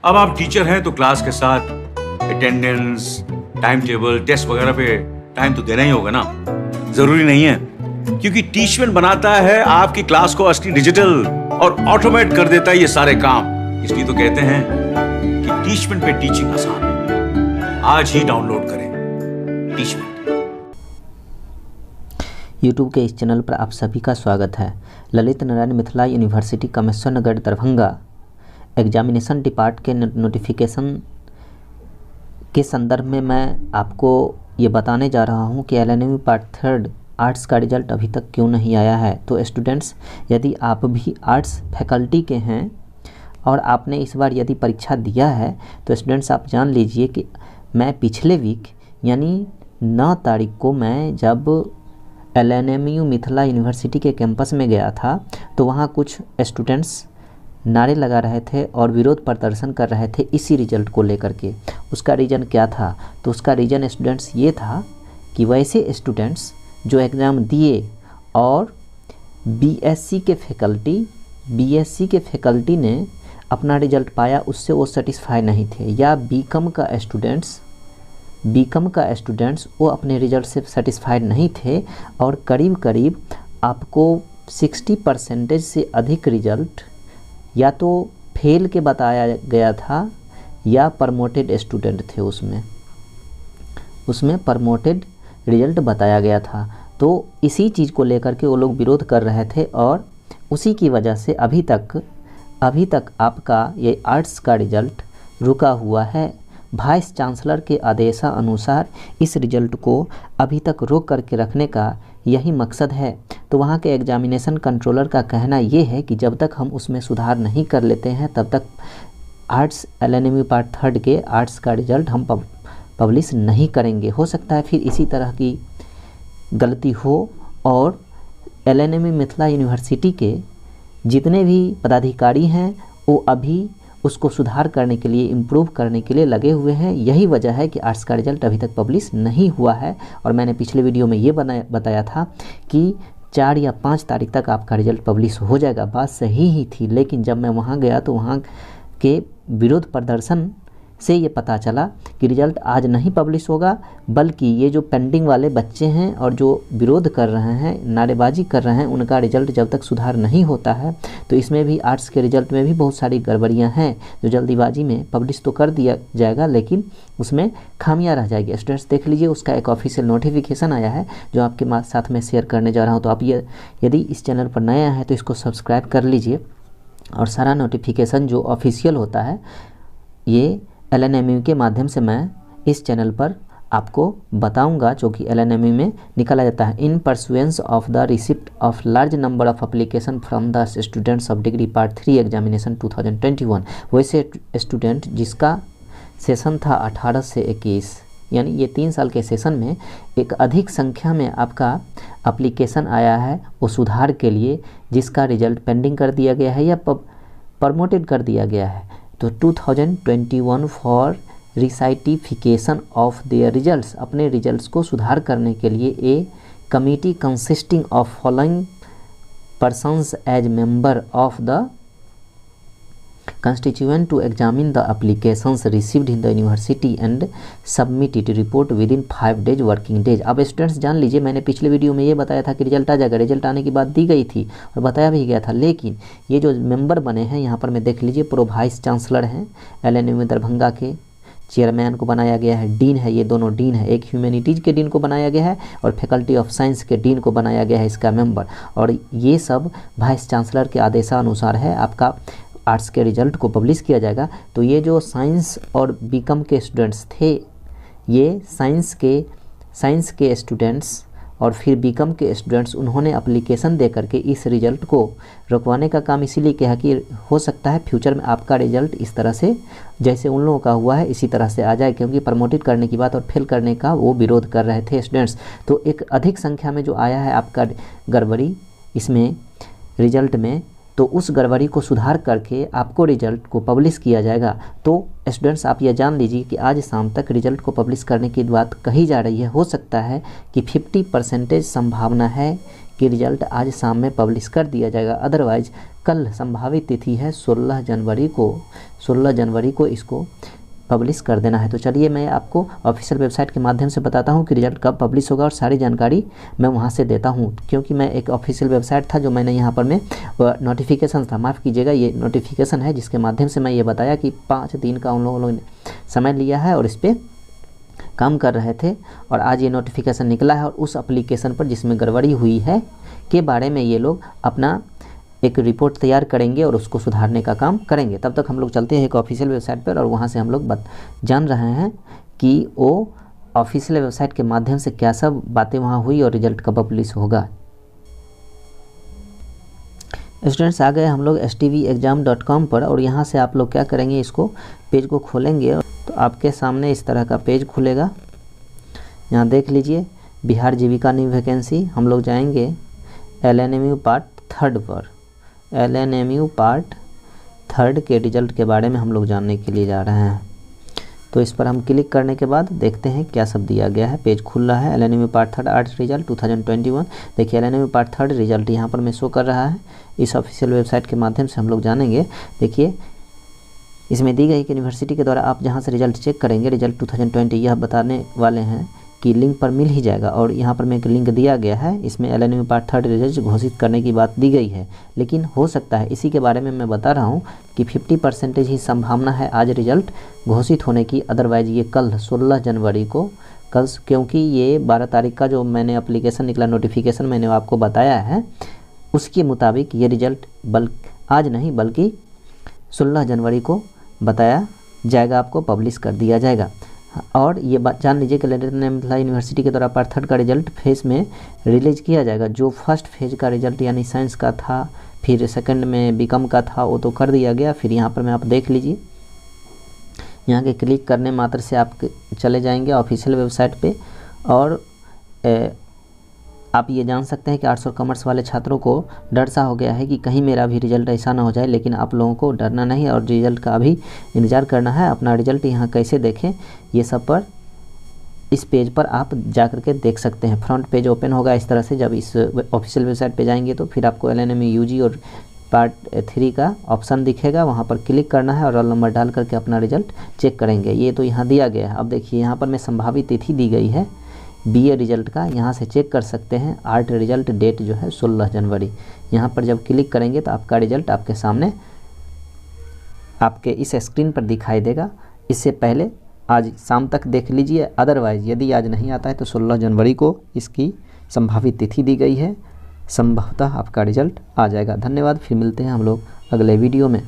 अब आप टीचर हैं तो क्लास के साथ अटेंडेंस, टाइम टेबल, टेस्ट वगैरह पे टाइम तो देना ही होगा ना। जरूरी नहीं है, क्योंकि टीचमेंट बनाता है आपकी क्लास को असली डिजिटल और ऑटोमेट कर देता है ये सारे काम। इसलिए तो कहते हैं कि टीचमेंट पे टीचिंग आसान है। आज ही डाउनलोड करें टीचमेंट। यूट्यूब के इस चैनल पर आप सभी का स्वागत है। ललित नारायण मिथिला यूनिवर्सिटी कामेश्वर नगर दरभंगा एग्जामिनेशन डिपार्ट के नोटिफिकेशन के संदर्भ में मैं आपको ये बताने जा रहा हूँ कि LNMU पार्ट 3 आर्ट्स का रिजल्ट अभी तक क्यों नहीं आया है। तो स्टूडेंट्स, यदि आप भी आर्ट्स फैकल्टी के हैं और आपने इस बार यदि परीक्षा दिया है तो स्टूडेंट्स आप जान लीजिए कि मैं पिछले वीक यानी 9 तारीख को मैं जब LNMU मिथिला यूनिवर्सिटी के कैंपस में गया था तो वहाँ कुछ स्टूडेंट्स नारे लगा रहे थे और विरोध प्रदर्शन कर रहे थे इसी रिजल्ट को लेकर के। उसका रीज़न क्या था? तो उसका रीज़न स्टूडेंट्स ये था कि वैसे स्टूडेंट्स जो एग्ज़ाम दिए और BSc के फैकल्टी ने अपना रिजल्ट पाया उससे वो सेटिस्फाई नहीं थे, या बीकॉम का स्टूडेंट्स वो अपने रिजल्ट से सेटिस्फाइड नहीं थे और करीब करीब आपको 60% से अधिक रिजल्ट या तो फेल के बताया गया था या प्रमोटेड स्टूडेंट थे, उसमें प्रमोटेड रिजल्ट बताया गया था। तो इसी चीज़ को लेकर के वो लोग विरोध कर रहे थे और उसी की वजह से अभी तक आपका ये आर्ट्स का रिजल्ट रुका हुआ है। वाइस चांसलर के आदेशानुसार इस रिजल्ट को अभी तक रोक करके रखने का यही मकसद है। तो वहाँ के एग्जामिनेशन कंट्रोलर का कहना ये है कि जब तक हम उसमें सुधार नहीं कर लेते हैं तब तक आर्ट्स LNMU पार्ट 3 के आर्ट्स का रिजल्ट हम पब्लिश नहीं करेंगे। हो सकता है फिर इसी तरह की गलती हो और LNMU मिथिला यूनिवर्सिटी के जितने भी पदाधिकारी हैं वो अभी उसको सुधार करने के लिए, इम्प्रूव करने के लिए लगे हुए हैं। यही वजह है कि आर्ट्स का रिजल्ट अभी तक पब्लिश नहीं हुआ है। और मैंने पिछले वीडियो में ये बताया था कि 4 या 5 तारीख तक आपका रिजल्ट पब्लिश हो जाएगा। बात सही ही थी, लेकिन जब मैं वहाँ गया तो वहाँ के विरोध प्रदर्शन से ये पता चला कि रिजल्ट आज नहीं पब्लिश होगा, बल्कि ये जो पेंडिंग वाले बच्चे हैं और जो विरोध कर रहे हैं, नारेबाजी कर रहे हैं, उनका रिजल्ट जब तक सुधार नहीं होता है तो इसमें भी आर्ट्स के रिजल्ट में भी बहुत सारी गड़बड़ियां हैं जो जल्दीबाजी में पब्लिश तो कर दिया जाएगा लेकिन उसमें खामियां रह जाएगी। स्टूडेंट्स देख लीजिए, उसका एक ऑफिशियल नोटिफिकेशन आया है जो आपके साथ में शेयर करने जा रहा हूँ। तो आप ये यदि इस चैनल पर नया है तो इसको सब्सक्राइब कर लीजिए और सारा नोटिफिकेशन जो ऑफिशियल होता है ये LNMU के माध्यम से मैं इस चैनल पर आपको बताऊंगा, जो कि LNMU में निकाला जाता है। इन pursuance of the receipt of large number of application from the students of degree part 3 examination 2021। वैसे स्टूडेंट जिसका सेशन था 18 से 21 यानी ये 3 साल के सेशन में एक अधिक संख्या में आपका एप्लीकेशन आया है वो सुधार के लिए, जिसका रिजल्ट पेंडिंग कर दिया गया है या प्रमोटेड कर दिया गया है। तो 2021 for rectification of their results, अपने रिजल्ट्स को सुधार करने के लिए a committee consisting of following persons as member of the constituent to examine the applications received in the university and submit it report within 5 days working days। अब students जान लीजिए, मैंने पिछले वीडियो में ये बताया था कि रिजल्ट आ जाएगा, रिजल्ट आने की बात दी गई थी और बताया भी गया था, लेकिन ये जो मेंबर बने हैं यहाँ पर मैं देख लीजिए, प्रो वाइस चांसलर हैं LNMU दरभंगा के, चेयरमैन को बनाया गया है, डीन है, ये दोनों डीन है, एक ह्यूमैनिटीज़ के डीन को बनाया गया है और फैकल्टी ऑफ साइंस के डीन को बनाया गया है इसका मेंबर। और ये सब वाइस चांसलर के आदेशानुसार है आपका आर्ट्स के रिजल्ट को पब्लिश किया जाएगा। तो ये जो साइंस और बीकॉम के स्टूडेंट्स थे, ये साइंस के स्टूडेंट्स और फिर बीकॉम के स्टूडेंट्स, उन्होंने एप्लीकेशन दे करके इस रिजल्ट को रुकवाने का काम इसीलिए किया कि हो सकता है फ्यूचर में आपका रिजल्ट इस तरह से जैसे उन लोगों का हुआ है इसी तरह से आ जाए, क्योंकि प्रमोटेड करने की बात और फेल करने का वो विरोध कर रहे थे स्टूडेंट्स। तो एक अधिक संख्या में जो आया है आपका गड़बड़ी इसमें रिजल्ट में, तो उस गड़बड़ी को सुधार करके आपको रिजल्ट को पब्लिश किया जाएगा। तो स्टूडेंट्स आप यह जान लीजिए कि आज शाम तक रिजल्ट को पब्लिश करने की बात कही जा रही है। हो सकता है कि 50% संभावना है कि रिजल्ट आज शाम में पब्लिश कर दिया जाएगा। अदरवाइज कल संभावित तिथि है 16 जनवरी को इसको पब्लिश कर देना है। तो चलिए मैं आपको ऑफिशियल वेबसाइट के माध्यम से बताता हूँ कि रिजल्ट कब पब्लिश होगा और सारी जानकारी मैं वहाँ से देता हूँ, क्योंकि मैं एक ऑफिशियल वेबसाइट था जो मैंने यहाँ पर में नोटिफिकेशन था, माफ़ कीजिएगा, ये नोटिफिकेशन है जिसके माध्यम से मैं ये बताया कि 5 दिन का उन लोगों ने समय लिया है और इस पर काम कर रहे थे और आज ये नोटिफिकेशन निकला है और उस एप्लीकेशन पर जिसमें गड़बड़ी हुई है के बारे में ये लोग अपना एक रिपोर्ट तैयार करेंगे और उसको सुधारने का काम करेंगे। तब तक हम लोग चलते हैं एक ऑफिशियल वेबसाइट पर और वहाँ से हम लोग जान रहे हैं कि वो ऑफिशियल वेबसाइट के माध्यम से क्या सब बातें वहाँ हुई और रिजल्ट कब पब्लिश होगा। स्टूडेंट्स आ गए हम लोग stvexam.com पर और यहाँ से आप लोग क्या करेंगे, इसको पेज को खोलेंगे तो आपके सामने इस तरह का पेज खुलेगा। यहाँ देख लीजिए बिहार जीविका न्यू वैकेंसी, हम लोग जाएंगे LNMU पार्ट 3 पर। LNMU पार्ट 3 के रिजल्ट के बारे में हम लोग जानने के लिए जा रहे हैं। तो इस पर हम क्लिक करने के बाद देखते हैं क्या सब दिया गया है। पेज खुल रहा है LNMU पार्ट 3 आर्ट्स रिजल्ट 2021। देखिए LNMU पार्ट 3 रिजल्ट यहाँ पर मैं शो कर रहा है। इस ऑफिशियल वेबसाइट के माध्यम से हम लोग जानेंगे। देखिए इसमें दी गई कि यूनिवर्सिटी के द्वारा आप जहाँ से रिजल्ट चेक करेंगे रिजल्ट 2020 यह बताने वाले हैं कि लिंक पर मिल ही जाएगा और यहाँ पर मैं एक लिंक दिया गया है। इसमें LNMU पार्ट 3 रिजल्ट घोषित करने की बात दी गई है, लेकिन हो सकता है इसी के बारे में मैं बता रहा हूँ कि 50% ही संभावना है आज रिजल्ट घोषित होने की। अदरवाइज ये कल 16 जनवरी को कल, क्योंकि ये 12 तारीख का जो मैंने एप्लीकेशन निकला नोटिफिकेशन मैंने आपको बताया है उसके मुताबिक ये रिजल्ट आज नहीं बल्कि 16 जनवरी को बताया जाएगा, आपको पब्लिश कर दिया जाएगा। और ये बात जान लीजिए कि यूनिवर्सिटी के द्वारा पार्ट 3 का रिजल्ट फेज में रिलीज किया जाएगा। जो फर्स्ट फेज का रिजल्ट यानी साइंस का था, फिर सेकंड में बीकॉम का था, वो तो कर दिया गया। फिर यहाँ पर मैं आप देख लीजिए, यहाँ के क्लिक करने मात्र से आप चले जाएंगे ऑफिशियल वेबसाइट पे और आप ये जान सकते हैं कि आर्ट्स और कॉमर्स वाले छात्रों को डर सा हो गया है कि कहीं मेरा भी रिजल्ट ऐसा ना हो जाए, लेकिन आप लोगों को डरना नहीं और रिजल्ट का अभी इंतज़ार करना है। अपना रिजल्ट यहाँ कैसे देखें ये सब पर इस पेज पर आप जा कर के देख सकते हैं। फ्रंट पेज ओपन होगा इस तरह से। जब इस ऑफिशियल वेबसाइट पे जाएंगे तो फिर आपको LNMU UG और पार्ट 3 का ऑप्शन दिखेगा, वहाँ पर क्लिक करना है और रोल नंबर डाल करके अपना रिजल्ट चेक करेंगे। ये तो यहाँ दिया गया है। अब देखिए यहाँ पर मैं संभावित तिथि दी गई है BA रिजल्ट का, यहाँ से चेक कर सकते हैं। आर्ट रिजल्ट डेट जो है 16 जनवरी। यहाँ पर जब क्लिक करेंगे तो आपका रिजल्ट आपके सामने आपके इस स्क्रीन पर दिखाई देगा। इससे पहले आज शाम तक देख लीजिए, अदरवाइज़ यदि आज नहीं आता है तो 16 जनवरी को इसकी संभावित तिथि दी गई है, संभवतः आपका रिजल्ट आ जाएगा। धन्यवाद, फिर मिलते हैं हम लोग अगले वीडियो में।